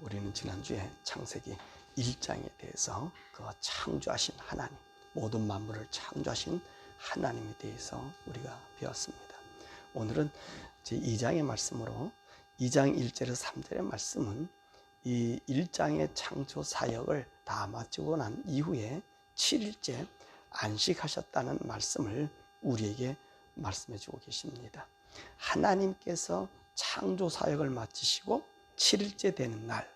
우리는 지난주에 창세기 1장에 대해서 그 창조하신 하나님, 모든 만물을 창조하신 하나님에 대해서 우리가 배웠습니다. 오늘은 제2장의 말씀으로 2장 1절에서 3절의 말씀은 이 1장의 창조 사역을 다 마치고 난 이후에 7일째 안식하셨다는 말씀을 우리에게 말씀해 주고 계십니다. 하나님께서 창조 사역을 마치시고 7일째 되는 날,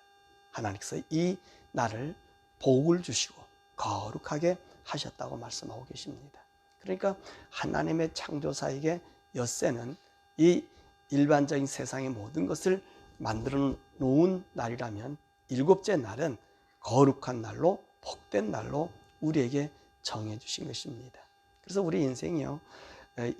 하나님께서 이 날을 복을 주시고 거룩하게 하셨다고 말씀하고 계십니다. 그러니까 하나님의 창조 사역의 엿새는 이 일반적인 세상의 모든 것을 만들어 놓은 날이라면 일곱째 날은 거룩한 날로, 복된 날로 우리에게 정해 주신 것입니다. 그래서 우리 인생이요,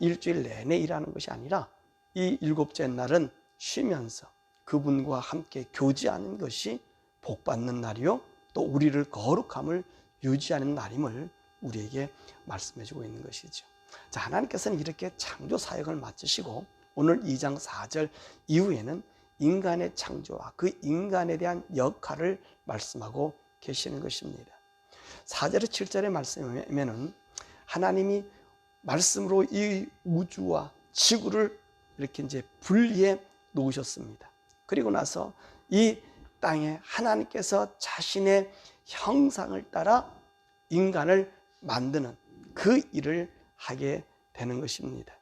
일주일 내내 일하는 것이 아니라 이 일곱째 날은 쉬면서 그분과 함께 교제하는 것이 복받는 날이요, 또 우리를 거룩함을 유지하는 날임을 우리에게 말씀해 주고 있는 것이죠. 자, 하나님께서는 이렇게 창조 사역을 마치시고 오늘 2장 4절 이후에는 인간의 창조와 그 인간에 대한 역할을 말씀하고 계시는 것입니다. 4절에 7절의 말씀에는 하나님이 말씀으로 이 우주와 지구를 이렇게 분리해 놓으셨습니다. 그리고 나서 이 땅에 하나님께서 자신의 형상을 따라 인간을 만드는 그 일을 하게 되는 것입니다.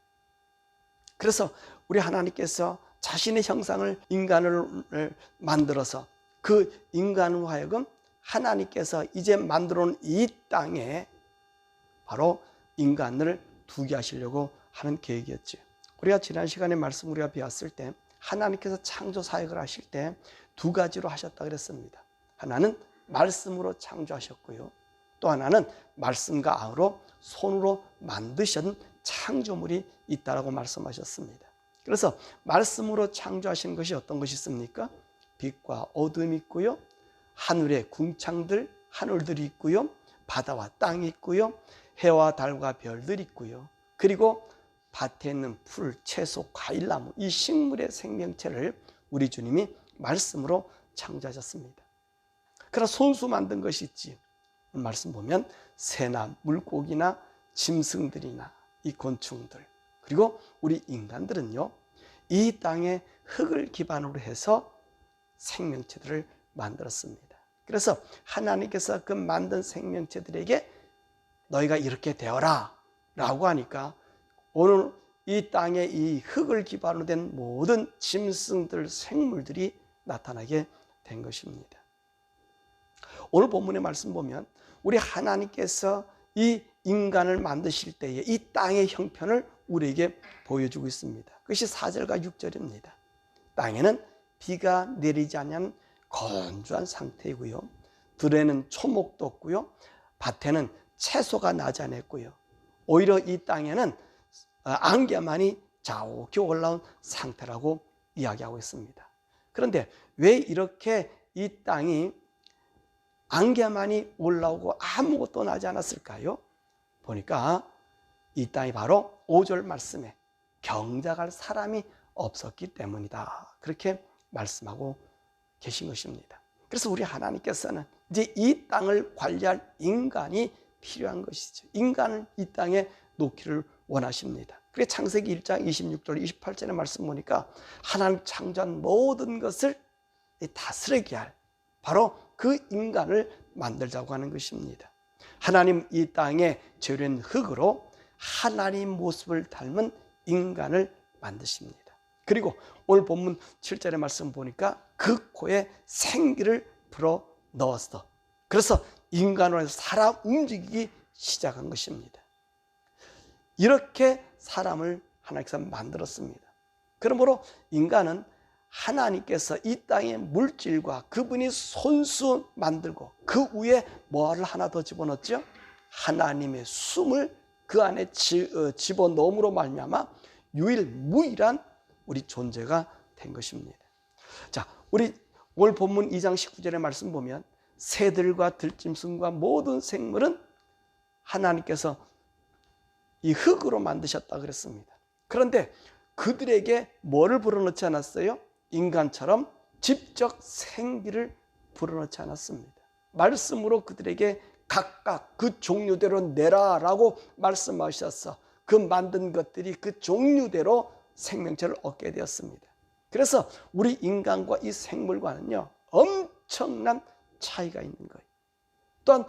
그래서 우리 하나님께서 자신의 형상을 인간을 만들어서 그 인간으로 하여금 하나님께서 이제 만들어 놓은 이 땅에 바로 인간을 두게 하시려고 하는 계획이었죠. 우리가 지난 시간에 말씀 우리가 배웠을 때 하나님께서 창조 사역을 하실 때 두 가지로 하셨다 그랬습니다. 하나는 말씀으로 창조하셨고요, 또 하나는 말씀과 아우로 손으로 만드신 창조물이 있다라고 말씀하셨습니다. 그래서 말씀으로 창조하신 것이 어떤 것이 있습니까? 빛과 어둠이 있고요, 하늘의 궁창들, 하늘들이 있고요, 바다와 땅이 있고요, 해와 달과 별들이 있고요, 그리고 밭에 있는 풀, 채소, 과일나무, 이 식물의 생명체를 우리 주님이 말씀으로 창조하셨습니다. 그러나 손수 만든 것이 있지. 말씀 보면 새나 물고기나 짐승들이나 이 곤충들, 그리고 우리 인간들은요, 이 땅의 흙을 기반으로 해서 생명체들을 만들었습니다. 그래서 하나님께서 그 만든 생명체들에게 너희가 이렇게 되어라 라고 하니까 오늘 이 땅에 이 흙을 기반으로 된 모든 짐승들, 생물들이 나타나게 된 것입니다. 오늘 본문의 말씀 보면 우리 하나님께서 이 인간을 만드실 때에 이 땅의 형편을 우리에게 보여주고 있습니다. 그것이 4절과 6절입니다. 땅에는 비가 내리지 않는 건조한 상태이고요, 들에는 초목도 없고요, 밭에는 채소가 나지 않았고요, 오히려 이 땅에는 안개만이 자욱히 올라온 상태라고 이야기하고 있습니다. 그런데 왜 이렇게 이 땅이 안개만이 올라오고 아무것도 나지 않았을까요? 보니까 이 땅이 바로 5절 말씀에 경작할 사람이 없었기 때문이다, 그렇게 말씀하고 계신 것입니다. 그래서 우리 하나님께서는 이제 이 땅을 관리할 인간이 필요한 것이죠. 인간을 이 땅에 놓기를 원하십니다. 그래서 창세기 1장 26절 28절의 말씀 보니까 하나님 창조한 모든 것을 다스리게 할 바로 그 인간을 만들자고 하는 것입니다. 하나님 이 땅에 재료인 흙으로 하나님 모습을 닮은 인간을 만드십니다. 그리고 오늘 본문 7절의 말씀 보니까 그 코에 생기를 불어 넣었어. 그래서 인간으로 살아 움직이기 시작한 것입니다. 이렇게 사람을 하나님께서 만들었습니다. 그러므로 인간은 하나님께서 이 땅의 물질과 그분이 손수 만들고 그 위에 뭐를 하나 더 집어넣었죠? 하나님의 숨을 그 안에 집어넣음으로 말미암아 유일무이한 우리 존재가 된 것입니다. 자, 우리 오늘 본문 2장 19절의 말씀 보면 새들과 들짐승과 모든 생물은 하나님께서 이 흙으로 만드셨다 그랬습니다. 그런데 그들에게 뭐를 불어넣지 않았어요? 인간처럼 직접 생기를 불어넣지 않았습니다. 말씀으로 그들에게 각각 그 종류대로 내라라고 말씀하셔서 그 만든 것들이 그 종류대로 생명체를 얻게 되었습니다. 그래서 우리 인간과 이 생물과는요, 엄청난 차이가 있는 거예요. 또한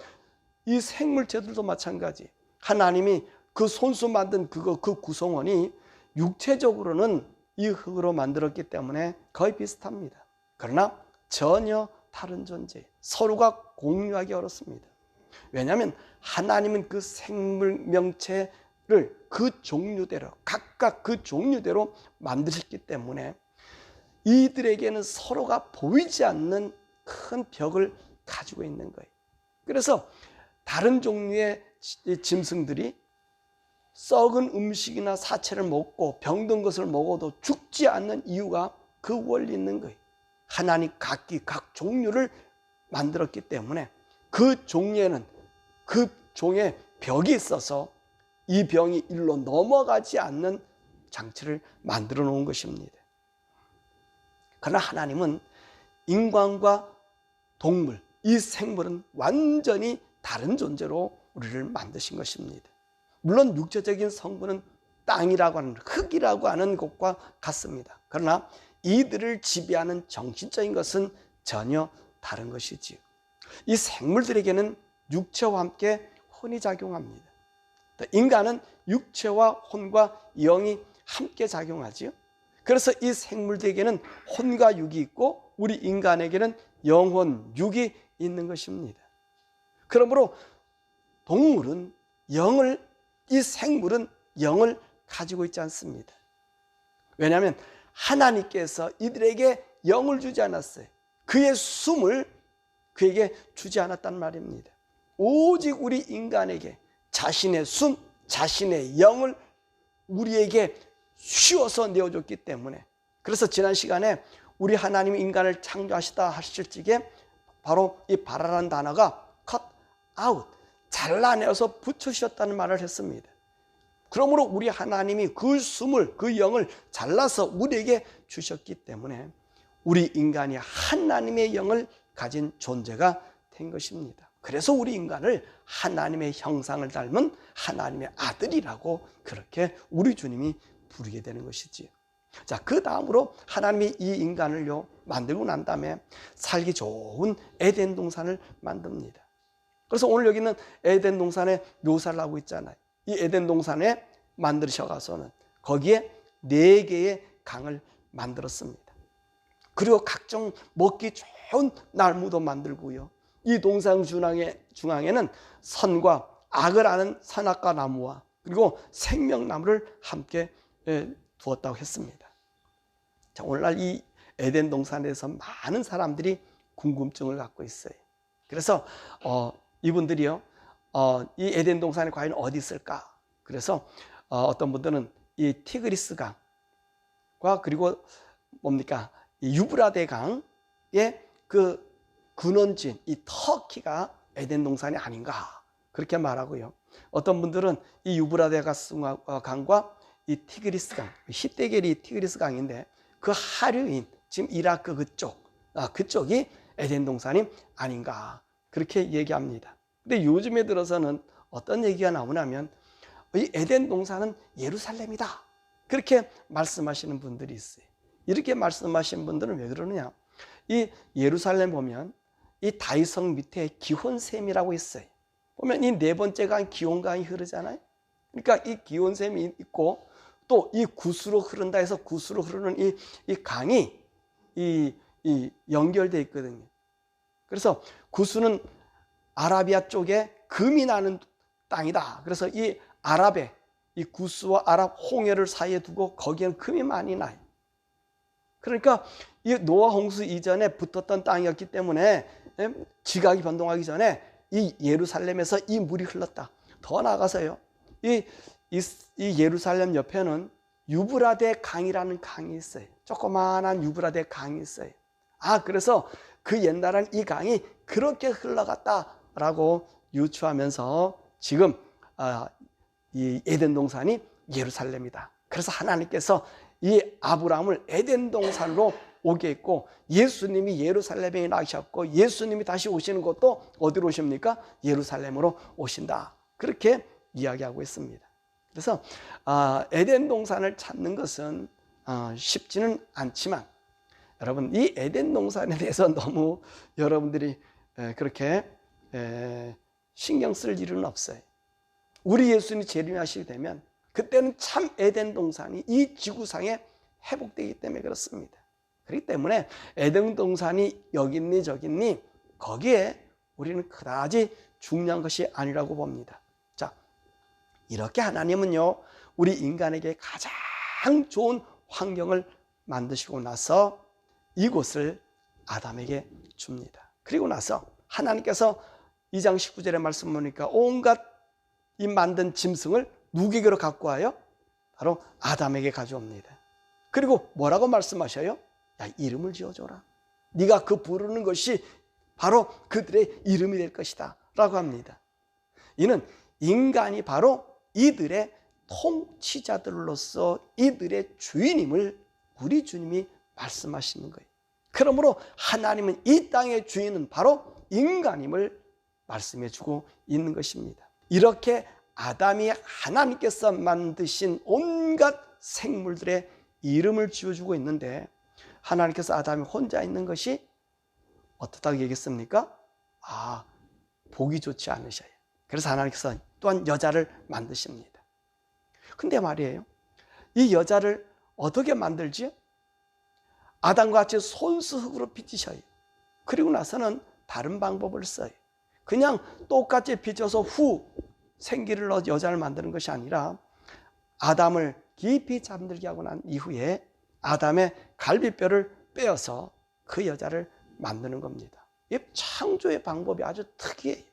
이 생물체들도 마찬가지. 하나님이 그 손수 만든 그 구성원이 육체적으로는 이 흙으로 만들었기 때문에 거의 비슷합니다. 그러나 전혀 다른 존재, 서로가 공유하기 어렵습니다. 왜냐하면 하나님은 그 생물명체를 그 종류대로, 각각 그 종류대로 만드셨기 때문에 이들에게는 서로가 보이지 않는 큰 벽을 가지고 있는 거예요. 그래서 다른 종류의 짐승들이 썩은 음식이나 사체를 먹고 병든 것을 먹어도 죽지 않는 이유가 그 원리 있는 거예요. 하나님 각기 각 종류를 만들었기 때문에 그 종류에는 그 종의 벽이 있어서 이 병이 일로 넘어가지 않는 장치를 만들어 놓은 것입니다. 그러나 하나님은 인간과 동물, 이 생물은 완전히 다른 존재로 우리를 만드신 것입니다. 물론 육체적인 성분은 땅이라고 하는, 흙이라고 하는 것과 같습니다. 그러나 이들을 지배하는 정신적인 것은 전혀 다른 것이지요. 이 생물들에게는 육체와 함께 혼이 작용합니다. 인간은 육체와 혼과 영이 함께 작용하지요. 그래서 이 생물들에게는 혼과 육이 있고 우리 인간에게는 영혼, 육이 있는 것입니다. 그러므로 동물은 영을, 이 생물은 영을 가지고 있지 않습니다. 왜냐하면 하나님께서 이들에게 영을 주지 않았어요. 그의 숨을 그에게 주지 않았단 말입니다. 오직 우리 인간에게 자신의 숨, 자신의 영을 우리에게 쉬어서 내어줬기 때문에, 그래서 지난 시간에 우리 하나님이 인간을 창조하시다 하실 적에 바로 이 바라라는 단어가 cut out, 잘라내어서 붙여주셨다는 말을 했습니다. 그러므로 우리 하나님이 그 숨을, 그 영을 잘라서 우리에게 주셨기 때문에 우리 인간이 하나님의 영을 가진 존재가 된 것입니다. 그래서 우리 인간을 하나님의 형상을 닮은 하나님의 아들이라고 그렇게 우리 주님이 부르게 되는 것이지요. 자, 그 다음으로 하나님이 이 인간을요 만들고 난 다음에 살기 좋은 에덴 동산을 만듭니다. 그래서 오늘 여기는 에덴 동산에 묘사를 하고 있잖아요. 이 에덴 동산에 만드셔가서는 거기에 4개의 강을 만들었습니다. 그리고 각종 먹기 좋은 나무도 만들고요. 이 동산 중앙에는 선과 악을 아는 선악과 나무와 그리고 생명나무를 함께 두었다고 했습니다. 자, 오늘날 이 에덴 동산에서 많은 사람들이 궁금증을 갖고 있어요. 그래서 이분들이요, 이 에덴 동산이 과연 어디 있을까? 그래서 어떤 분들은 이 티그리스 강과 그리고 뭡니까? 이 유브라데 강의 그 근원지인 이 터키가 에덴 동산이 아닌가 그렇게 말하고요. 어떤 분들은 이 유브라데 강과 이 티그리스 강, 히데겔이 티그리스 강인데 그 하류인 지금 이라크 그쪽이 에덴 동산이 아닌가 그렇게 얘기합니다. 근데 요즘에 들어서는 어떤 얘기가 나오냐면 이 에덴 동산은 예루살렘이다 그렇게 말씀하시는 분들이 있어요. 이렇게 말씀하시는 분들은 왜 그러느냐? 이 예루살렘 보면 이 다윗성 밑에 기혼샘이라고 있어요. 보면 이 4번째 강 기혼강이 흐르잖아요. 그러니까 이 기혼샘이 있고 또 이 구스로 흐른다 해서 구스로 흐르는 이 강이 연결되어 있거든요. 그래서 구스는 아라비아 쪽에 금이 나는 땅이다. 그래서 이 아랍의 이 구스와 아랍 홍해를 사이에 두고 거기에는 금이 많이 나요. 그러니까 이 노아 홍수 이전에 붙었던 땅이었기 때문에 지각이 변동하기 전에 이 예루살렘에서 이 물이 흘렀다. 더 나아가서요, 이 예루살렘 옆에는 유브라데 강이라는 강이 있어요. 조그마한 유브라데 강이 있어요. 그래서 그 옛날엔 이 강이 그렇게 흘러갔다라고 유추하면서 지금 이 에덴 동산이 예루살렘이다. 그래서 하나님께서 이 아브라함을 에덴 동산으로 오게 했고, 예수님이 예루살렘에 나셨고, 예수님이 다시 오시는 것도 어디로 오십니까? 예루살렘으로 오신다. 그렇게 이야기하고 있습니다. 그래서 에덴 동산을 찾는 것은 쉽지는 않지만, 여러분, 이 에덴 동산에 대해서 너무 여러분들이 그렇게 신경 쓸 일은 없어요. 우리 예수님이 재림하시게 되면 그때는 참 에덴 동산이 이 지구상에 회복되기 때문에 그렇습니다. 그렇기 때문에 에덴 동산이 여기 있니 저기 있니 거기에 우리는 그다지 중요한 것이 아니라고 봅니다. 자, 이렇게 하나님은요, 우리 인간에게 가장 좋은 환경을 만드시고 나서 이곳을 아담에게 줍니다. 그리고 나서 하나님께서 2장 19절의 말씀 보니까 온갖 이 만든 짐승을 누구에게로 갖고 와요? 바로 아담에게 가져옵니다. 그리고 뭐라고 말씀하셔요? 야, 이름을 지어줘라. 네가 그 부르는 것이 바로 그들의 이름이 될 것이다 라고 합니다. 이는 인간이 바로 이들의 통치자들로서 이들의 주인임을 우리 주님이 말씀하시는 거예요. 그러므로 하나님은 이 땅의 주인은 바로 인간임을 말씀해 주고 있는 것입니다. 이렇게 아담이 하나님께서 만드신 온갖 생물들의 이름을 지어주고 있는데, 하나님께서 아담이 혼자 있는 것이 어떻다고 얘기했습니까? 보기 좋지 않으셔요. 그래서 하나님께서 또한 여자를 만드십니다. 근데 말이에요, 이 여자를 어떻게 만들지? 아담과 같이 손수흙으로 빚으셔요. 그리고 나서는 다른 방법을 써요. 그냥 똑같이 빚어서 후 생기를 넣어 여자를 만드는 것이 아니라, 아담을 깊이 잠들게 하고 난 이후에 아담의 갈비뼈를 빼어서 그 여자를 만드는 겁니다. 이 창조의 방법이 아주 특이해요.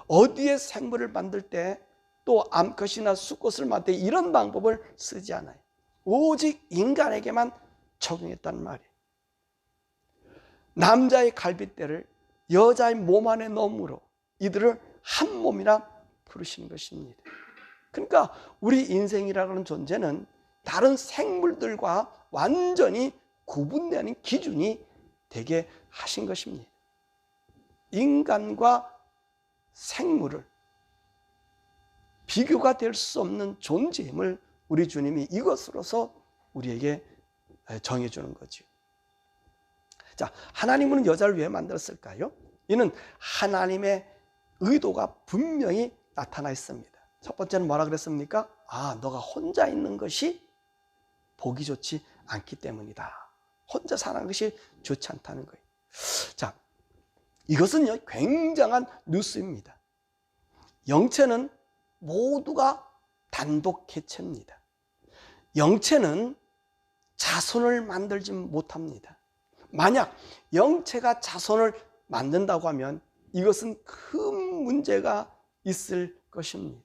어디에 생물을 만들 때 또 암컷이나 수컷을 만들 때 이런 방법을 쓰지 않아요. 오직 인간에게만 적용했단 말이에요. 남자의 갈비뼈를 여자의 몸 안에 넣음으로 이들을 한 몸이라 부르시는 것입니다. 그러니까 우리 인생이라는 하는 존재는 다른 생물들과 완전히 구분되는 기준이 되게 하신 것입니다. 인간과 생물을 비교가 될 수 없는 존재임을 우리 주님이 이것으로서 우리에게 정해주는 거죠. 자, 하나님은 여자를 왜 만들었을까요? 이는 하나님의 의도가 분명히 나타나 있습니다. 첫 번째는 뭐라 그랬습니까? 너가 혼자 있는 것이 보기 좋지 않기 때문이다. 혼자 사는 것이 좋지 않다는 거예요. 자, 이것은요, 굉장한 뉴스입니다. 영체는 모두가 단독 개체입니다. 영체는 자손을 만들지 못합니다. 만약 영체가 자손을 만든다고 하면 이것은 큰 문제가 있을 것입니다.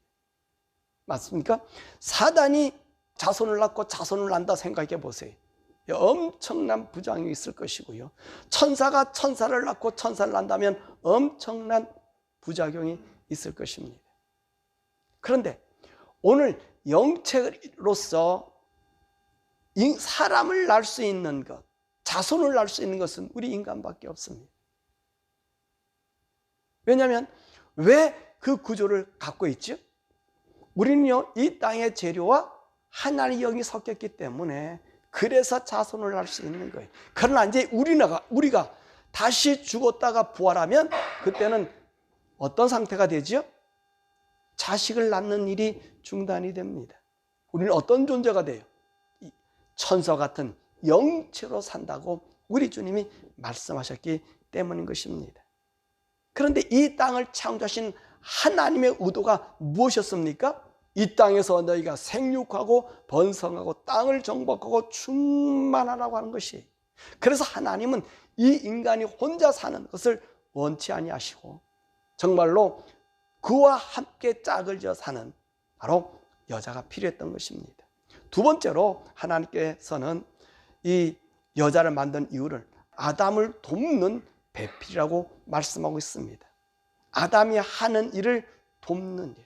맞습니까? 사단이 자손을 낳고 자손을 낳는다 생각해 보세요. 엄청난 부작용이 있을 것이고요. 천사가 천사를 낳고 천사를 낳는다면 엄청난 부작용이 있을 것입니다. 그런데 오늘 영체로서 사람을 낳을 수 있는 것, 자손을 낳을 수 있는 것은 우리 인간밖에 없습니다. 왜냐하면 왜 그 구조를 갖고 있죠? 우리는요, 이 땅의 재료와 하나님의 영이 섞였기 때문에 그래서 자손을 낳을 수 있는 거예요. 그러나 이제 우리가 다시 죽었다가 부활하면 그때는 어떤 상태가 되죠? 자식을 낳는 일이 중단이 됩니다. 우리는 어떤 존재가 돼요? 천사 같은 영체로 산다고 우리 주님이 말씀하셨기 때문인 것입니다. 그런데 이 땅을 창조하신 하나님의 의도가 무엇이었습니까? 이 땅에서 너희가 생육하고 번성하고 땅을 정복하고 충만하라고 하는 것이. 그래서 하나님은 이 인간이 혼자 사는 것을 원치 아니하시고 정말로 그와 함께 짝을 지어 사는 바로 여자가 필요했던 것입니다. 두 번째로 하나님께서는 이 여자를 만든 이유를 아담을 돕는 배필이라고 말씀하고 있습니다. 아담이 하는 일을 돕는 일.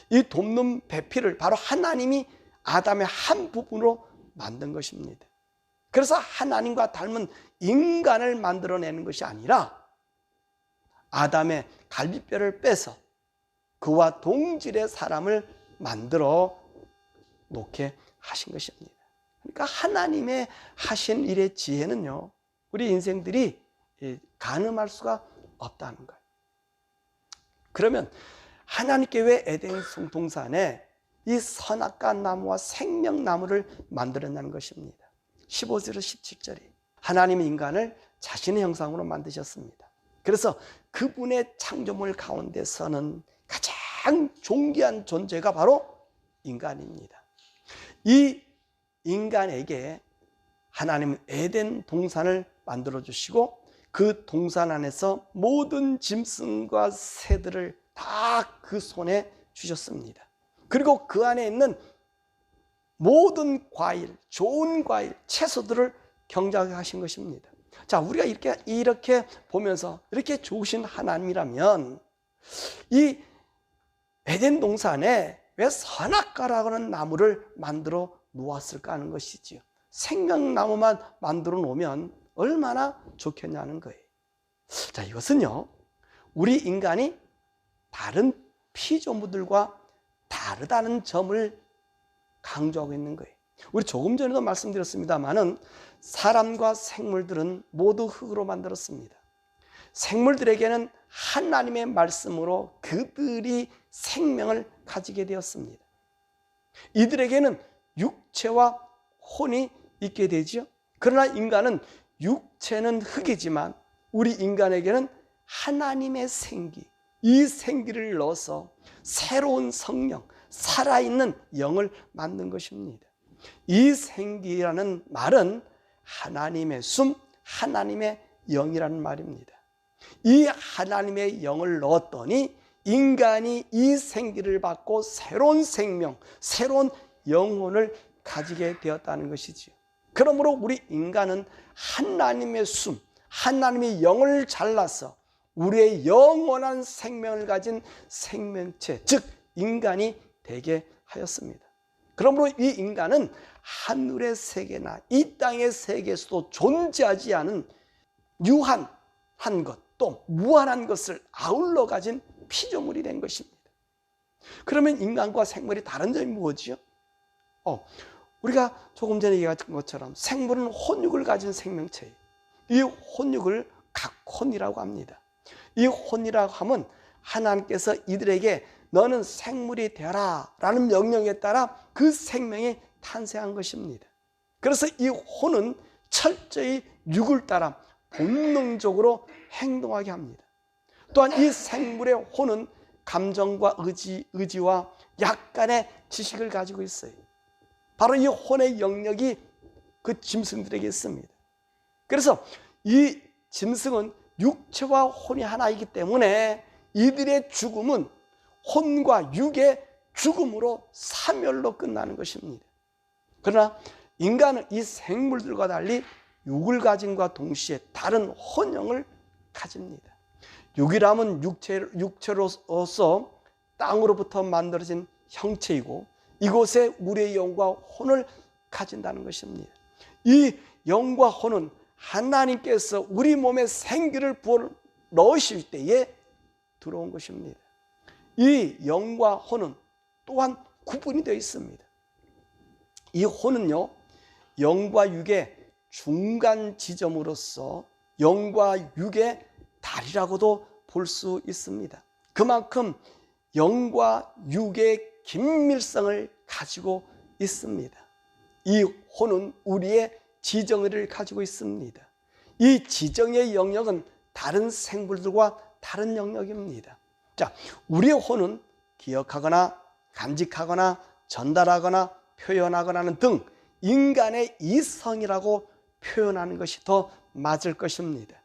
이 돕는 배필을 바로 하나님이 아담의 한 부분으로 만든 것입니다. 그래서 하나님과 닮은 인간을 만들어내는 것이 아니라 아담의 갈비뼈를 빼서 그와 동질의 사람을 만들어 놓게 하신 것입니다. 그러니까 하나님의 하신 일의 지혜는요, 우리 인생들이 가늠할 수가 없다는 거예요. 그러면 하나님께 왜 에덴 동산에 이 선악과 나무와 생명나무를 만들었냐는 것입니다. 15절 17절이 하나님은 인간을 자신의 형상으로 만드셨습니다. 그래서 그분의 창조물 가운데서는 가장 존귀한 존재가 바로 인간입니다. 이 인간에게 하나님은 에덴 동산을 만들어 주시고 그 동산 안에서 모든 짐승과 새들을 다 그 손에 주셨습니다. 그리고 그 안에 있는 모든 과일, 좋은 과일, 채소들을 경작하신 것입니다. 자, 우리가 이렇게 보면서 이렇게 좋으신 하나님이라면 이 에덴 동산에 왜 선악과라고 하는 나무를 만들어 놓았을까 하는 것이지요. 생명나무만 만들어 놓으면 얼마나 좋겠냐는 거예요. 자, 이것은요, 우리 인간이 다른 피조물들과 다르다는 점을 강조하고 있는 거예요. 우리 조금 전에도 말씀드렸습니다마는 사람과 생물들은 모두 흙으로 만들었습니다. 생물들에게는 하나님의 말씀으로 그들이 생명을 가지게 되었습니다. 이들에게는 육체와 혼이 있게 되죠. 그러나 인간은 육체는 흙이지만 우리 인간에게는 하나님의 생기, 이 생기를 넣어서 새로운 성령, 살아있는 영을 만든 것입니다. 이 생기라는 말은 하나님의 숨, 하나님의 영이라는 말입니다. 이 하나님의 영을 넣었더니 인간이 이 생기를 받고 새로운 생명, 새로운 영혼을 가지게 되었다는 것이지요. 그러므로 우리 인간은 하나님의 숨, 하나님의 영을 잘라서 우리의 영원한 생명을 가진 생명체, 즉 인간이 되게 하였습니다. 그러므로 이 인간은 하늘의 세계나 이 땅의 세계에서도 존재하지 않은 유한한 것, 또 무한한 것을 아울러 가진 피조물이 된 것입니다. 그러면 인간과 생물이 다른 점이 무엇이요? 우리가 조금 전에 얘기했던 것처럼 생물은 혼육을 가진 생명체예요. 이 혼육을 각혼이라고 합니다. 이 혼이라고 하면 하나님께서 이들에게 너는 생물이 되어라 라는 명령에 따라 그 생명이 탄생한 것입니다. 그래서 이 혼은 철저히 육을 따라 본능적으로 행동하게 합니다. 또한 이 생물의 혼은 감정과 의지와 약간의 지식을 가지고 있어요. 바로 이 혼의 영역이 그 짐승들에게 있습니다. 그래서 이 짐승은 육체와 혼이 하나이기 때문에 이들의 죽음은 혼과 육의 죽음으로 사멸로 끝나는 것입니다. 그러나 인간은 이 생물들과 달리 육을 가짐과 동시에 다른 혼영을 가집니다. 육이라면 육체로서 땅으로부터 만들어진 형체이고 이곳에 우리의 영과 혼을 가진다는 것입니다. 이 영과 혼은 하나님께서 우리 몸에 생기를 부어 넣으실 때에 들어온 것입니다. 이 영과 혼은 또한 구분이 되어 있습니다. 이 혼은요, 영과 육의 중간 지점으로서 영과 육의 달이라고도 볼 수 있습니다. 그만큼 영과 육의 긴밀성을 가지고 있습니다. 이 혼은 우리의 지정의를 가지고 있습니다. 이 지정의 영역은 다른 생물들과 다른 영역입니다. 자, 우리의 혼은 기억하거나 간직하거나 전달하거나 표현하거나 등 인간의 이성이라고 표현하는 것이 더 맞을 것입니다.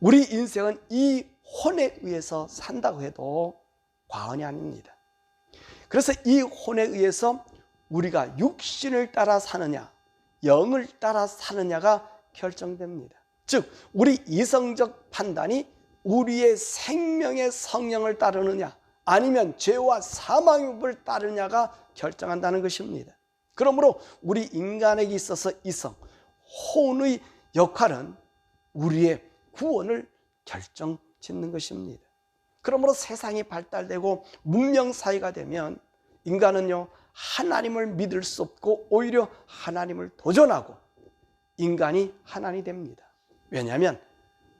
우리 인생은 이 혼에 의해서 산다고 해도 과언이 아닙니다. 그래서 이 혼에 의해서 우리가 육신을 따라 사느냐, 영을 따라 사느냐가 결정됩니다. 즉, 우리 이성적 판단이 우리의 생명의 성령을 따르느냐, 아니면 죄와 사망의 법을 따르느냐가 결정한다는 것입니다. 그러므로 우리 인간에게 있어서 이성, 혼의 역할은 우리의 구원을 결정짓는 것입니다. 그러므로 세상이 발달되고 문명 사회가 되면 인간은요, 하나님을 믿을 수 없고 오히려 하나님을 도전하고 인간이 하나님이 됩니다. 왜냐하면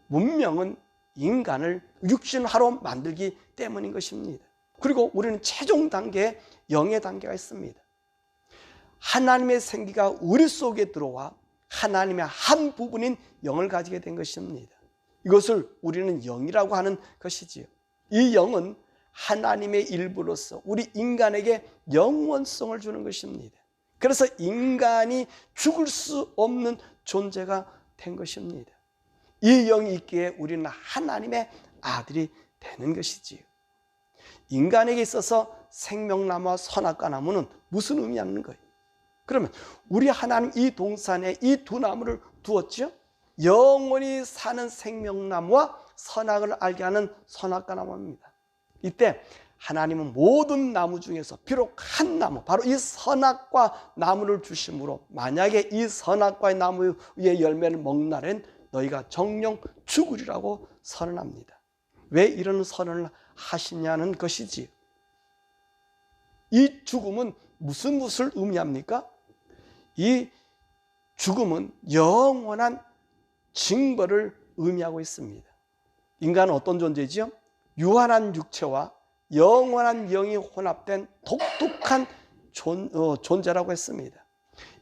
문명은 인간을 육신화로 만들기 때문인 것입니다. 그리고 우리는 최종 단계에 영의 단계가 있습니다. 하나님의 생기가 우리 속에 들어와 하나님의 한 부분인 영을 가지게 된 것입니다. 이것을 우리는 영이라고 하는 것이지요. 이 영은 하나님의 일부로서 우리 인간에게 영원성을 주는 것입니다. 그래서 인간이 죽을 수 없는 존재가 된 것입니다. 이 영이 있기에 우리는 하나님의 아들이 되는 것이지요. 인간에게 있어서 생명나무와 선악과 나무는 무슨 의미하는 거예요? 그러면 우리 하나님 이 동산에 이 두 나무를 두었죠. 영원히 사는 생명나무와 선악을 알게 하는 선악과 나무입니다. 이때 하나님은 모든 나무 중에서 비록 한 나무, 바로 이 선악과 나무를 주심으로 만약에 이 선악과의 나무의 열매를 먹는 날엔 너희가 정령 죽으리라고 선언합니다. 왜 이런 선언을 하시냐는 것이지. 이 죽음은 무슨 것을 의미합니까? 이 죽음은 영원한 징벌을 의미하고 있습니다. 인간은 어떤 존재지요? 유한한 육체와 영원한 영이 혼합된 독특한 존재라고 했습니다.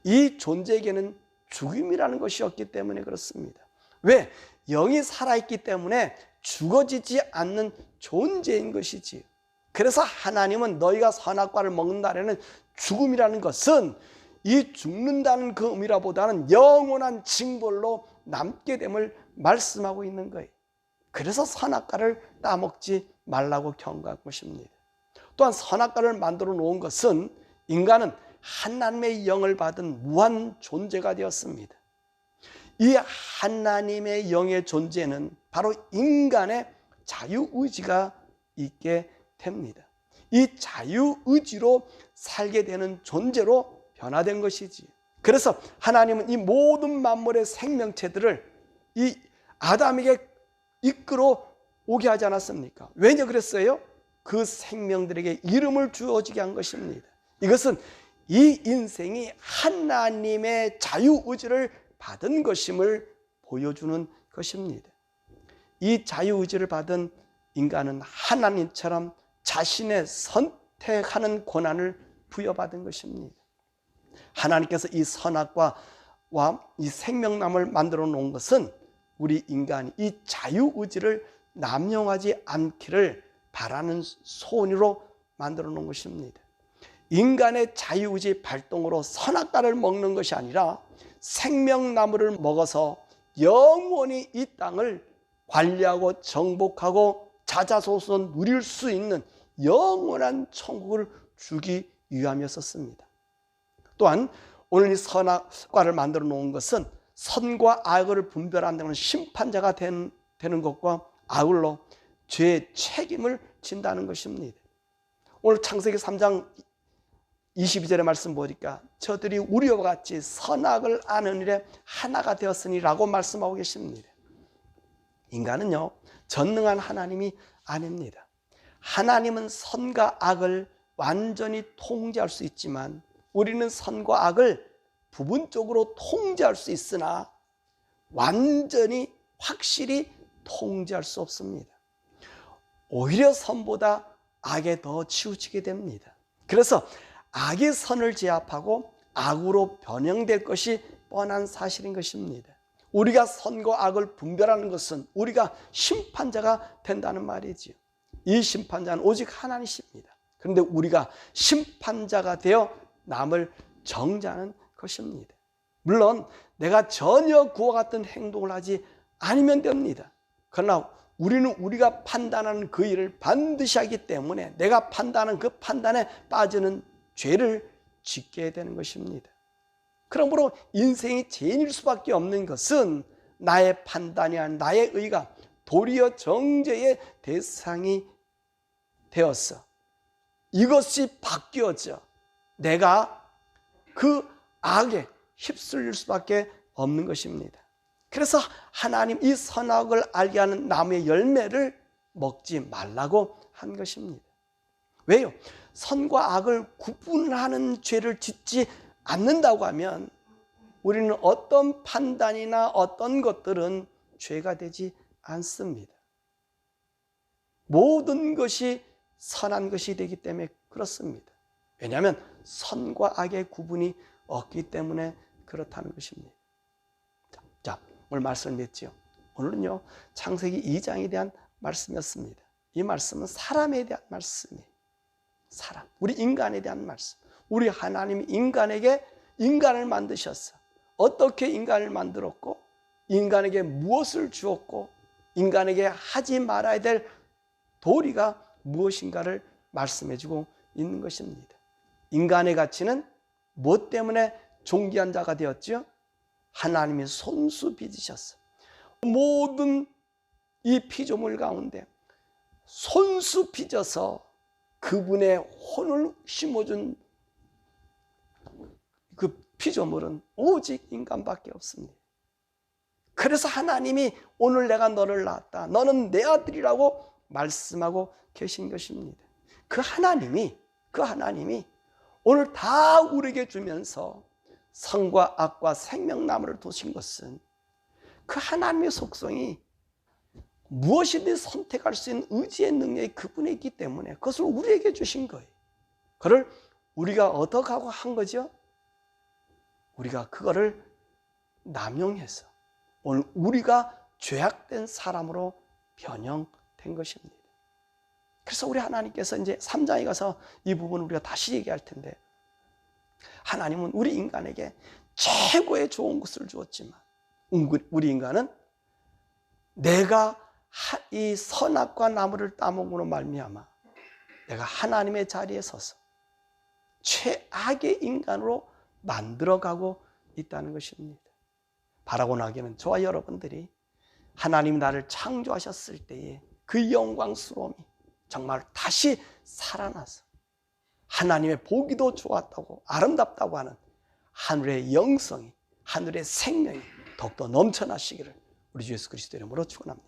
이 존재에게는 죽음이라는 것이 없기 때문에 그렇습니다. 왜? 영이 살아있기 때문에 죽어지지 않는 존재인 것이지. 그래서 하나님은 너희가 선악과를 먹는 날에는 죽음이라는 것은 이 죽는다는 그 의미라보다는 영원한 징벌로 남게 됨을 말씀하고 있는 거예요. 그래서 선악과를 따먹지 말라고 경고한 것입니다. 또한 선악과를 만들어 놓은 것은 인간은 하나님의 영을 받은 무한 존재가 되었습니다. 이 하나님의 영의 존재는 바로 인간의 자유의지가 있게 됩니다. 이 자유의지로 살게 되는 존재로 변화된 것이지. 그래서 하나님은 이 모든 만물의 생명체들을 이 아담에게 이끌어 오게 하지 않았습니까? 왜냐 그랬어요? 그 생명들에게 이름을 주어지게 한 것입니다. 이것은 이 인생이 하나님의 자유의지를 받은 것임을 보여주는 것입니다. 이 자유의지를 받은 인간은 하나님처럼 자신의 선택하는 권한을 부여받은 것입니다. 하나님께서 이 선악과와 이 생명나무를 만들어 놓은 것은 우리 인간이 이 자유의지를 남용하지 않기를 바라는 소원으로 만들어 놓은 것입니다. 인간의 자유의지 발동으로 선악과를 먹는 것이 아니라 생명나무를 먹어서 영원히 이 땅을 관리하고 정복하고 자자손손 누릴 수 있는 영원한 천국을 주기 위함이었습니다. 또한 오늘 이 선악과를 만들어 놓은 것은 선과 악을 분별한다는 심판자가 되는 것과 아울러 죄의 책임을 진다는 것입니다. 오늘 창세기 3장 22절의 말씀 보니까 저들이 우리와 같이 선악을 아는 일에 하나가 되었으니 라고 말씀하고 계십니다. 인간은요, 전능한 하나님이 아닙니다. 하나님은 선과 악을 완전히 통제할 수 있지만 우리는 선과 악을 부분적으로 통제할 수 있으나 완전히 확실히 통제할 수 없습니다. 오히려 선보다 악에 더 치우치게 됩니다. 그래서 악이 선을 제압하고 악으로 변형될 것이 뻔한 사실인 것입니다. 우리가 선과 악을 분별하는 것은 우리가 심판자가 된다는 말이지요. 이 심판자는 오직 하나님이십니다. 그런데 우리가 심판자가 되어 남을 정죄하는 것입니다. 물론 내가 전혀 그와 같은 행동을 하지 않으면 됩니다. 그러나 우리는 우리가 판단하는 그 일을 반드시 하기 때문에 내가 판단하는 그 판단에 빠지는 죄를 짓게 되는 것입니다. 그러므로 인생이 죄인일 수밖에 없는 것은 나의 판단이 아닌 나의 의가 도리어 정죄의 대상이 되었어. 이것이 바뀌어져 내가 그 악에 휩쓸릴 수밖에 없는 것입니다. 그래서 하나님 이 선악을 알게 하는 나무의 열매를 먹지 말라고 한 것입니다. 왜요? 선과 악을 구분하는 죄를 짓지 않는다고 하면 우리는 어떤 판단이나 어떤 것들은 죄가 되지 않습니다. 모든 것이 선한 것이 되기 때문에 그렇습니다. 왜냐하면 선과 악의 구분이 없기 때문에 그렇다는 것입니다. 자, 오늘 말씀을 맺지요. 오늘은요, 창세기 2장에 대한 말씀이었습니다. 이 말씀은 사람에 대한 말씀이에요. 사람, 우리 인간에 대한 말씀. 우리 하나님이 인간에게 인간을 만드셨어. 어떻게 인간을 만들었고, 인간에게 무엇을 주었고, 인간에게 하지 말아야 될 도리가 무엇인가를 말씀해주고 있는 것입니다. 인간의 가치는 무엇 때문에 존귀한 자가 되었죠? 하나님이 손수 빚으셨어. 모든 이 피조물 가운데 손수 빚어서 그분의 혼을 심어준 그 피조물은 오직 인간밖에 없습니다. 그래서 하나님이 오늘 내가 너를 낳았다, 너는 내 아들이라고 말씀하고 계신 것입니다. 그 하나님이 오늘 다 우리에게 주면서 선과 악과 생명나무를 두신 것은 그 하나님의 속성이 무엇이든 선택할 수 있는 의지의 능력이 그분에 있기 때문에 그것을 우리에게 주신 거예요. 그걸 우리가 얻어가고 한 거죠. 우리가 그거를 남용해서 오늘 우리가 죄악된 사람으로 변형된 것입니다. 그래서 우리 하나님께서 이제 3장에 가서 이 부분을 우리가 다시 얘기할 텐데, 하나님은 우리 인간에게 최고의 좋은 것을 주었지만 우리 인간은 내가 이 선악과 나무를 따먹으로 말미암아 내가 하나님의 자리에 서서 최악의 인간으로 만들어가고 있다는 것입니다. 바라고 나기는 저와 여러분들이 하나님이 나를 창조하셨을 때에 그 영광스러움이 정말 다시 살아나서 하나님의 보기도 좋았다고 아름답다고 하는 하늘의 영성이, 하늘의 생명이 더욱더 넘쳐나시기를 우리 주 예수 그리스도 이름으로 축원합니다.